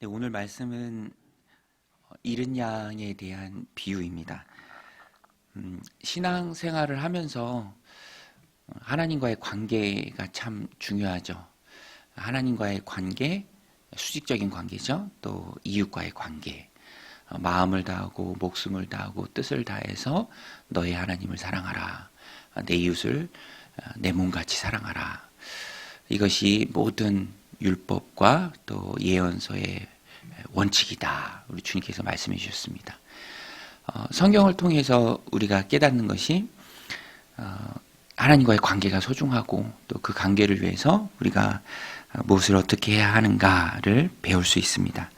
네, 오늘 말씀은 잃은 양에 대한 비유입니다. 신앙생활을 하면서 하나님과의 관계가 참 중요하죠. 하나님과의 관계, 수직적인 관계죠. 또 이웃과의 관계, 마음을 다하고 목숨을 다하고 뜻을 다해서 너의 하나님을 사랑하라. 내 이웃을 내 몸같이 사랑하라. 이것이 모든 율법과 또 예언서의 원칙이다. 우리 주님께서 말씀해 주셨습니다. 성경을 통해서 우리가 깨닫는 것이 하나님과의 관계가 소중하고 또 그 관계를 위해서 우리가 무엇을 어떻게 해야 하는가를 배울 수 있습니다.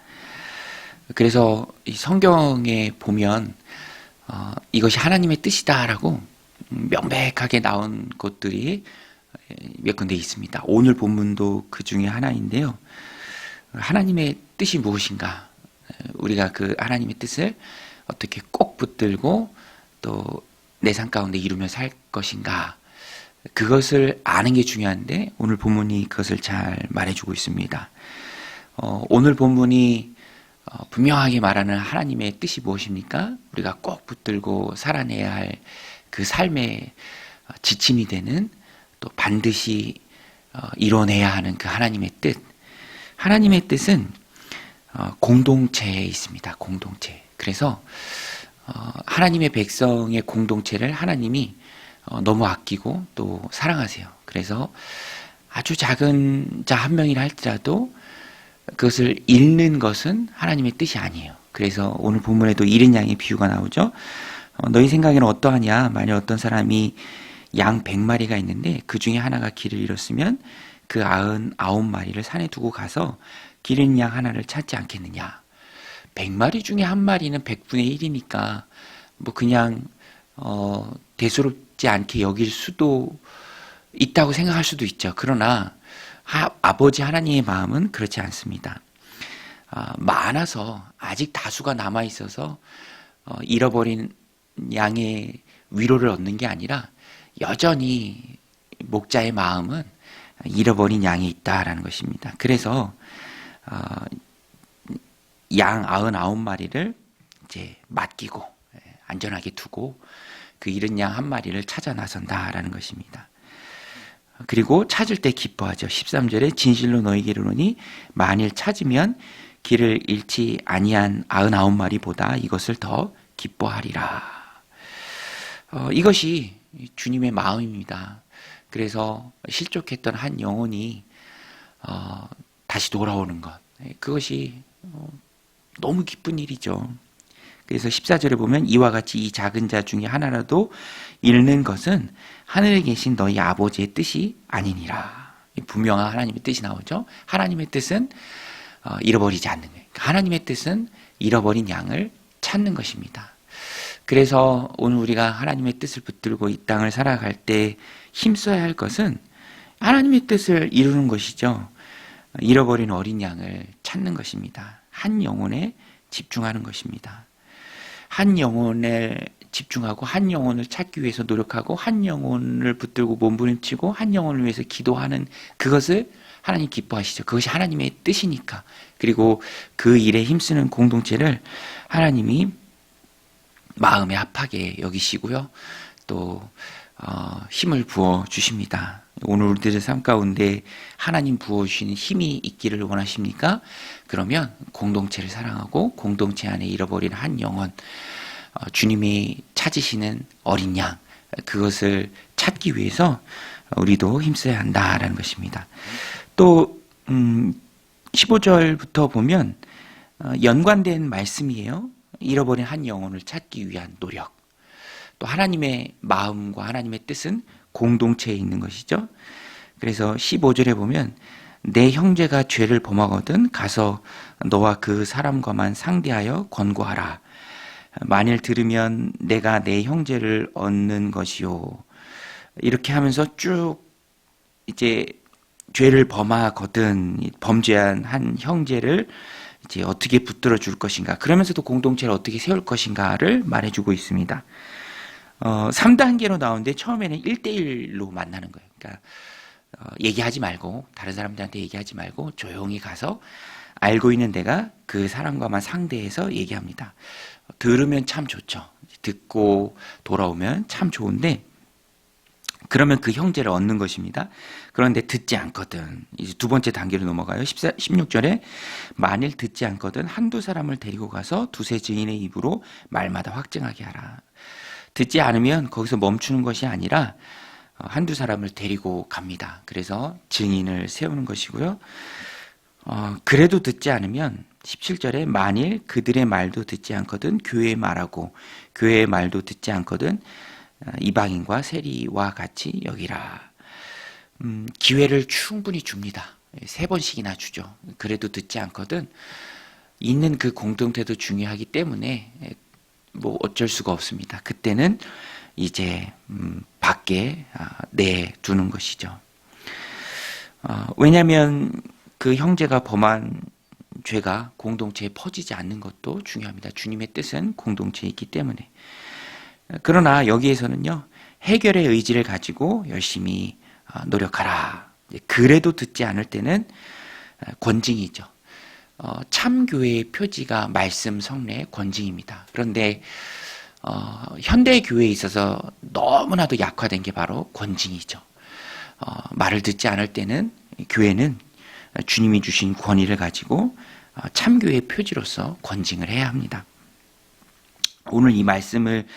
그래서 이 성경에 보면 이것이 하나님의 뜻이다라고 명백하게 나온 곳들이 몇 군데 있습니다. 오늘 본문도 그 중에 하나인데요. 하나님의 뜻이 무엇인가? 우리가 그 하나님의 뜻을 어떻게 꼭 붙들고 또 내 삶 가운데 이루며 살 것인가? 그것을 아는 게 중요한데 오늘 본문이 그것을 잘 말해주고 있습니다. 오늘 본문이 분명하게 말하는 하나님의 뜻이 무엇입니까? 우리가 꼭 붙들고 살아내야 할 그 삶의 지침이 되는 또 반드시 이뤄내야 하는 그 하나님의 뜻. 하나님의 뜻은 공동체에 있습니다. 공동체. 그래서 하나님의 백성의 공동체를 하나님이 너무 아끼고 또 사랑하세요. 그래서 아주 작은 자 한 명이라 할지라도 그것을 잃는 것은 하나님의 뜻이 아니에요. 그래서 오늘 본문에도 잃은 양의 비유가 나오죠. 너희 생각에는 어떠하냐? 만약 어떤 사람이 양 100마리가 있는데 그 중에 하나가 길을 잃었으면 그 99마리를 산에 두고 가서 길 잃은 양 하나를 찾지 않겠느냐. 100마리 중에 한 마리는 100분의 1이니까 뭐 그냥 대수롭지 않게 여길 수도 있다고 생각할 수도 있죠. 그러나 아버지 하나님의 마음은 그렇지 않습니다. 많아서 아직 다수가 남아있어서 잃어버린 양의 위로를 얻는 게 아니라 여전히 목자의 마음은 잃어버린 양이 있다라는 것입니다. 그래서 양 99마리를 이제 맡기고 안전하게 두고 그 잃은 양 한 마리를 찾아 나선다라는 것입니다. 그리고 찾을 때 기뻐하죠. 13절에 진실로 너희에게 이르노니 만일 찾으면 길을 잃지 아니한 99마리보다 이것을 더 기뻐하리라. 이것이 주님의 마음입니다. 그래서 실족했던 한 영혼이 다시 돌아오는 것. 그것이 너무 기쁜 일이죠. 그래서 14절에 보면 이와 같이 이 작은 자 중에 하나라도 잃는 것은 하늘에 계신 너희 아버지의 뜻이 아니니라. 분명한 하나님의 뜻이 나오죠. 하나님의 뜻은 잃어버리지 않는 거예요. 하나님의 뜻은 잃어버린 양을 찾는 것입니다. 그래서 오늘 우리가 하나님의 뜻을 붙들고 이 땅을 살아갈 때 힘써야 할 것은 하나님의 뜻을 이루는 것이죠. 잃어버린 어린 양을 찾는 것입니다. 한 영혼에 집중하는 것입니다. 한 영혼에 집중하고 한 영혼을 찾기 위해서 노력하고 한 영혼을 붙들고 몸부림치고 한 영혼을 위해서 기도하는 그것을 하나님 기뻐하시죠. 그것이 하나님의 뜻이니까. 그리고 그 일에 힘쓰는 공동체를 하나님이 마음에 합하게 여기시고요. 또 힘을 부어 주십니다. 오늘 우리들의 삶 가운데 하나님 부어주시는 힘이 있기를 원하십니까? 그러면 공동체를 사랑하고 공동체 안에 잃어버린 한 영혼, 주님이 찾으시는 어린 양, 그것을 찾기 위해서 우리도 힘써야 한다라는 것입니다. 또 15절부터 보면 연관된 말씀이에요. 잃어버린 한 영혼을 찾기 위한 노력. 또 하나님의 마음과 하나님의 뜻은 공동체에 있는 것이죠. 그래서 15절에 보면 내 형제가 죄를 범하거든 가서 너와 그 사람과만 상대하여 권고하라. 만일 들으면 내가 내 형제를 얻는 것이요. 이렇게 하면서 쭉 이제 죄를 범하거든 범죄한 한 형제를 이제 어떻게 붙들어 줄 것인가. 그러면서도 공동체를 어떻게 세울 것인가를 말해주고 있습니다. 3단계로 나오는데 처음에는 1대1로 만나는 거예요. 그러니까 얘기하지 말고 다른 사람들한테 얘기하지 말고 조용히 가서 알고 있는 내가 그 사람과만 상대해서 얘기합니다. 들으면 참 좋죠. 듣고 돌아오면 참 좋은데 그러면 그 형제를 얻는 것입니다. 그런데 듣지 않거든. 이제 두 번째 단계로 넘어가요. 16절에 만일 듣지 않거든 한두 사람을 데리고 가서 두세 증인의 입으로 말마다 확증하게 하라. 듣지 않으면 거기서 멈추는 것이 아니라 한두 사람을 데리고 갑니다. 그래서 증인을 세우는 것이고요. 그래도 듣지 않으면 17절에 만일 그들의 말도 듣지 않거든 교회의 말하고 교회의 말도 듣지 않거든 이방인과 세리와 같이 여기라. 기회를 충분히 줍니다. 3번씩이나 주죠. 그래도 듣지 않거든 있는 그 공동체도 중요하기 때문에 뭐 어쩔 수가 없습니다. 그때는 이제 밖에 내두는 것이죠. 왜냐하면 그 형제가 범한 죄가 공동체에 퍼지지 않는 것도 중요합니다. 주님의 뜻은 공동체에 있기 때문에. 그러나 여기에서는요, 해결의 의지를 가지고 열심히 노력하라. 그래도 듣지 않을 때는 권징이죠. 참교회의 표지가 말씀, 성례, 권징입니다. 그런데 현대 교회에 있어서 너무나도 약화된 게 바로 권징이죠. 말을 듣지 않을 때는 교회는 주님이 주신 권위를 가지고 참교회의 표지로서 권징을 해야 합니다. 오늘 이 말씀을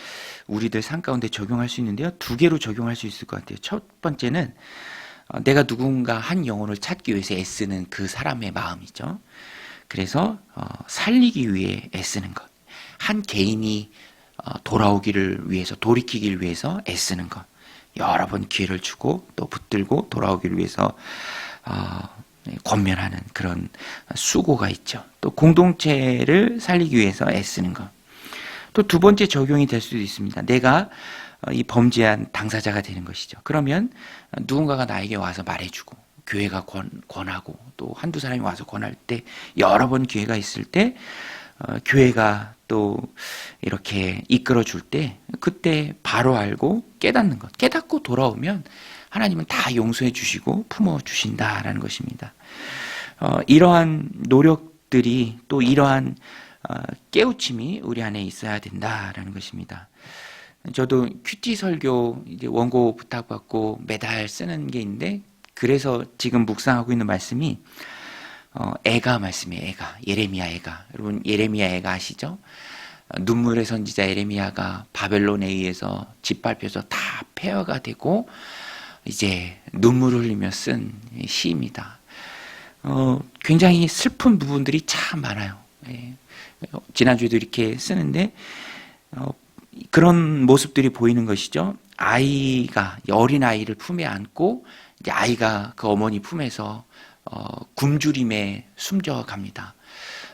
우리들 삶 가운데 적용할 수 있는데요. 2개로 적용할 수 있을 것 같아요. 첫 번째는 내가 누군가 한 영혼을 찾기 위해서 애쓰는 그 사람의 마음이죠. 그래서 살리기 위해 애쓰는 것. 한 개인이 돌아오기를 위해서, 돌이키기를 위해서 애쓰는 것. 여러 번 기회를 주고 또 붙들고 돌아오기를 위해서 권면하는 그런 수고가 있죠. 또 공동체를 살리기 위해서 애쓰는 것. 또 2번째 적용이 될 수도 있습니다. 내가 이 범죄한 당사자가 되는 것이죠. 그러면 누군가가 나에게 와서 말해주고 교회가 권하고 또 한두 사람이 와서 권할 때 여러 번 기회가 있을 때 교회가 또 이렇게 이끌어 줄 때 그때 바로 알고 깨닫는 것. 깨닫고 돌아오면 하나님은 다 용서해 주시고 품어 주신다라는 것입니다. 이러한 노력들이 또 이러한 깨우침이 우리 안에 있어야 된다라는 것입니다. 저도 큐티 설교 이제 원고 부탁받고 매달 쓰는 게 있는데 그래서 지금 묵상하고 있는 말씀이 애가 말씀이에요. 애가 예레미야 애가 여러분 예레미야 애가 아시죠? 눈물의 선지자 예레미야가 바벨론에 의해서 짓밟혀서 다 폐허가 되고 이제 눈물을 흘리며 쓴 시입니다. 굉장히 슬픈 부분들이 참 많아요. 예. 지난주에도 이렇게 쓰는데 그런 모습들이 보이는 것이죠. 아이가 어린 아이를 품에 안고 이제 아이가 그 어머니 품에서 굶주림에 숨져갑니다.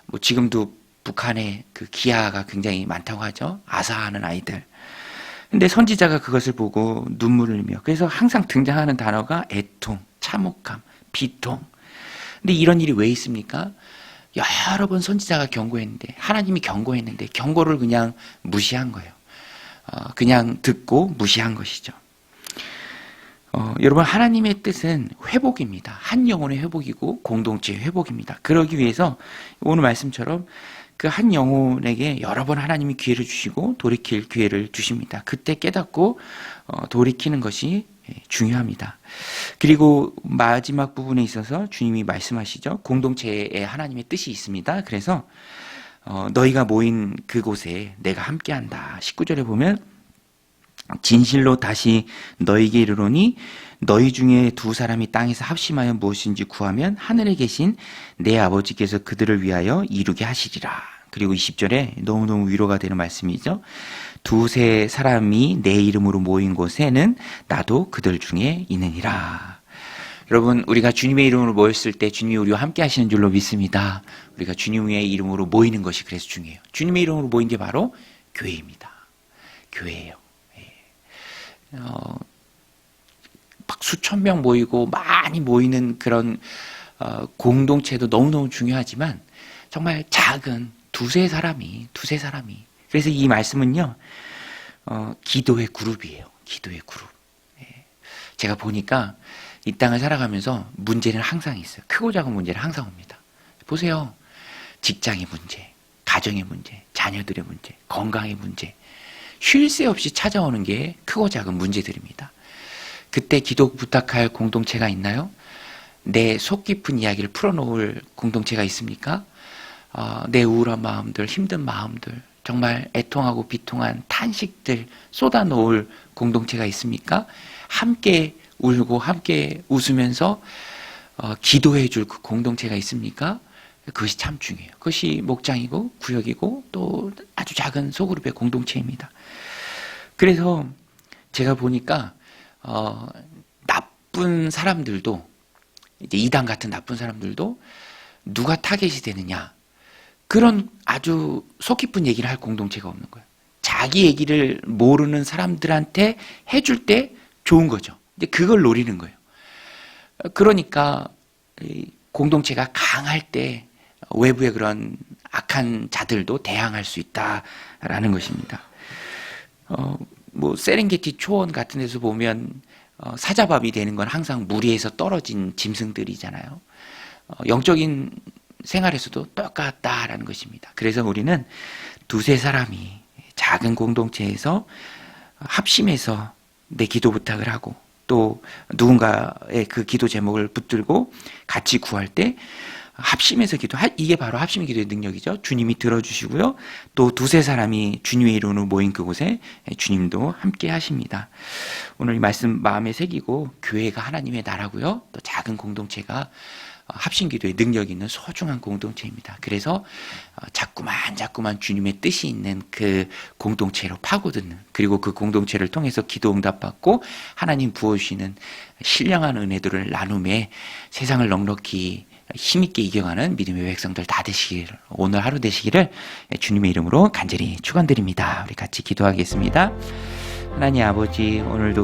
뭐 지금도 북한에 그 기아가 굉장히 많다고 하죠. 아사하는 아이들. 근데 선지자가 그것을 보고 눈물을 흘리며 그래서 항상 등장하는 단어가 애통, 참혹함, 비통. 근데 이런 일이 왜 있습니까? 여러 번 선지자가 경고했는데 하나님이 경고했는데 경고를 그냥 무시한 거예요. 그냥 듣고 무시한 것이죠. 여러분 하나님의 뜻은 회복입니다. 한 영혼의 회복이고 공동체의 회복입니다. 그러기 위해서 오늘 말씀처럼 그 한 영혼에게 여러 번 하나님이 기회를 주시고 돌이킬 기회를 주십니다. 그때 깨닫고 돌이키는 것이 중요합니다. 그리고 마지막 부분에 있어서 주님이 말씀하시죠. 공동체에 하나님의 뜻이 있습니다. 그래서 너희가 모인 그곳에 내가 함께한다. 19절에 보면 진실로 다시 너희에게 이르노니 너희 중에 2사람이 땅에서 합심하여 무엇인지 구하면 하늘에 계신 내 아버지께서 그들을 위하여 이루게 하시리라. 그리고 20절에 너무너무 위로가 되는 말씀이죠. 2-3 사람이 내 이름으로 모인 곳에는 나도 그들 중에 있느니라. 여러분 우리가 주님의 이름으로 모였을 때 주님이 우리와 함께 하시는 줄로 믿습니다. 우리가 주님의 이름으로 모이는 것이 그래서 중요해요. 주님의 이름으로 모인 게 바로 교회입니다. 교회예요. 막 수천 명 모이고 많이 모이는 그런 공동체도 너무너무 중요하지만 정말 작은 두세 사람이 그래서 이 말씀은요 기도의 그룹이에요. 기도의 그룹. 제가 보니까 이 땅을 살아가면서 문제는 항상 있어요. 크고 작은 문제는 항상 옵니다. 보세요. 직장의 문제, 가정의 문제, 자녀들의 문제, 건강의 문제, 쉴 새 없이 찾아오는 게 크고 작은 문제들입니다. 그때 기도 부탁할 공동체가 있나요? 내 속 깊은 이야기를 풀어놓을 공동체가 있습니까? 내 우울한 마음들, 힘든 마음들, 정말 애통하고 비통한 탄식들 쏟아놓을 공동체가 있습니까? 함께 울고 함께 웃으면서 기도해 줄 그 공동체가 있습니까? 그것이 참 중요해요. 그것이 목장이고 구역이고 또 아주 작은 소그룹의 공동체입니다. 그래서 제가 보니까 나쁜 사람들도 이제 이단 같은 나쁜 사람들도 누가 타겟이 되느냐 그런 아주 속 깊은 얘기를 할 공동체가 없는 거예요. 자기 얘기를 모르는 사람들한테 해줄 때 좋은 거죠. 이제 그걸 노리는 거예요. 그러니까 공동체가 강할 때 외부의 그런 악한 자들도 대항할 수 있다라는 것입니다. 뭐 세렝게티 초원 같은 데서 보면 사자밥이 되는 건 항상 무리에서 떨어진 짐승들이잖아요. 영적인 생활에서도 똑같다라는 것입니다. 그래서 우리는 두세 사람이 작은 공동체에서 합심해서 내 기도 부탁을 하고 또 누군가의 그 기도 제목을 붙들고 같이 구할 때 합심해서 이게 바로 합심의 기도의 능력이죠. 주님이 들어주시고요. 또 두세 사람이 주님의 이름으로 모인 그곳에 주님도 함께 하십니다. 오늘 이 말씀 마음에 새기고 교회가 하나님의 나라고요. 또 작은 공동체가 합심 기도의 능력이 있는 소중한 공동체입니다. 그래서 자꾸만 주님의 뜻이 있는 그 공동체로 파고드는 그리고 그 공동체를 통해서 기도 응답받고 하나님 부어주시는 신령한 은혜들을 나눔에 세상을 넉넉히 힘있게 이겨가는 믿음의 백성들 다 되시길 오늘 하루 되시기를 주님의 이름으로 간절히 축원드립니다. 우리 같이 기도하겠습니다. 하나님 아버지 오늘도